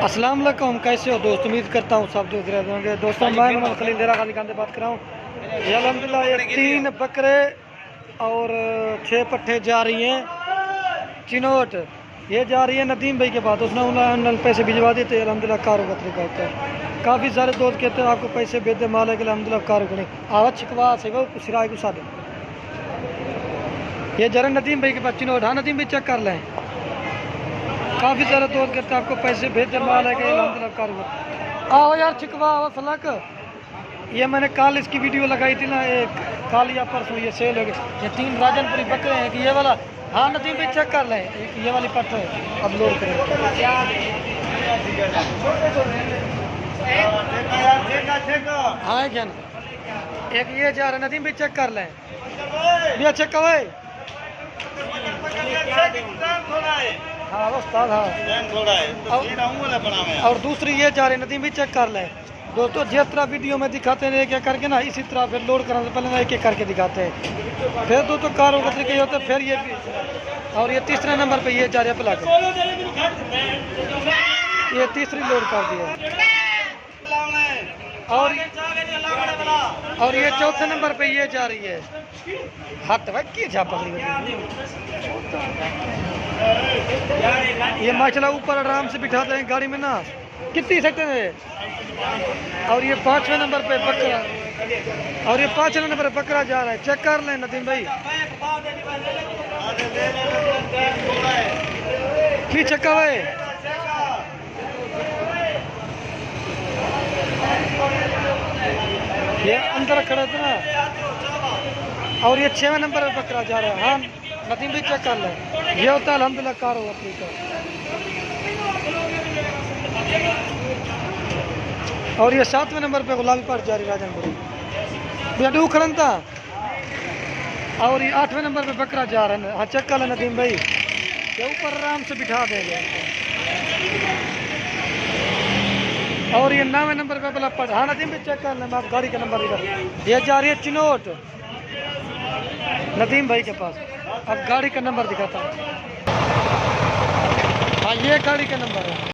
अस्सलाम वालेकुम, कैसे हो दोस्त? उम्मीद करता हूँ सब दोस्त रह होंगे। दोस्तों मैं मोहम्मद खलील देरा खाली खान से बात कर रहा हूँ। ये अल्हम्दुलिल्लाह ये 3 बकरे और 6 पट्ठे जा रही हैं चिनोट। ये जा रही है नदीम भाई के पास, उसने उन्होंने पैसे भिजवा दिए थे। अल्हम्दुलिल्लाह कारों का तरीका होता है। काफ़ी सारे दोस्त कहते हैं आपको पैसे भेज दे माल है कि अल्हम्दुलिल्लाह कारों को नहीं आवाज़ छिकवा से वो सिराय को सादे। ये जरा नदीम भाई के पास चिनोट। हाँ नदीम भाई चेक कर लें। काफ़ी सारे दोस्त कहते हैं आपको पैसे भेज दे माल है कि अल्हम्दुलिल्लाह कारों। आओ यार छिकवा आओ फलक। ये मैंने कल इसकी वीडियो लगाई थी ना, एक कल या परसों ये सेल हो गई। ये 3 राजनपुरी बकरे हैं कि ये वाला। हाँ नदीम भाई चेक कर लें, एक ये वाली पट है अपलोड करें। हाँ क्या ना, एक ये जा रहा है नदीम भाई चेक कर लें भैया, चेक करो। हाँ उस्ताद हाँ। और दूसरी ये जा रही है नदीम भाई चेक कर लें। दोस्तों जिस तरह वीडियो में दिखाते हैं एक एक करके ना, इसी तरह फिर लोड कराने से पहले ना एक एक करके दिखाते हैं। फिर दोस्तों कारों का तरीके होते हैं। फिर ये और ये तीसरे नंबर पे ये जा रहा है प्लग, ये तीसरी लोड कर दी है। और ये चौथे नंबर पे ये जा रही है। हाथ भाई की जा पकड़ी ये माशाल्लाह ऊपर आराम से बिठाते हैं गाड़ी में ना, कितनी सकते हैं। और ये 5वें नंबर पे बकरा, और ये 5वें नंबर पे बकरा जा रहा है। चेक कर लें नदीम भाई की चक्का है। ये अंदर खड़ा था ना। और ये 6वें नंबर पे बकरा जा रहा है। हाँ नदीम भाई चेक कर लें। ये होता है अल्हम्दुलिल्लाह कार होगा तरीका। और ये 7वें नंबर पे गुलाबी पाट जा रही राजनपुरी बेडू खड़न था। और ये 8वें नंबर पे बकरा जा रहा है। हाँ चेक कर लें नदीम भाई, ये ऊपर आराम से बिठा देंगे। और ये 9वें नंबर पे बला पट। हाँ नदीम भाई चेक कर लें, मैं आप गाड़ी का नंबर इधर। ये जा रही है चिनोट नदीम भाई के पास। अब गाड़ी का नंबर दिखाता हूँ। हाँ ये गाड़ी का नंबर है।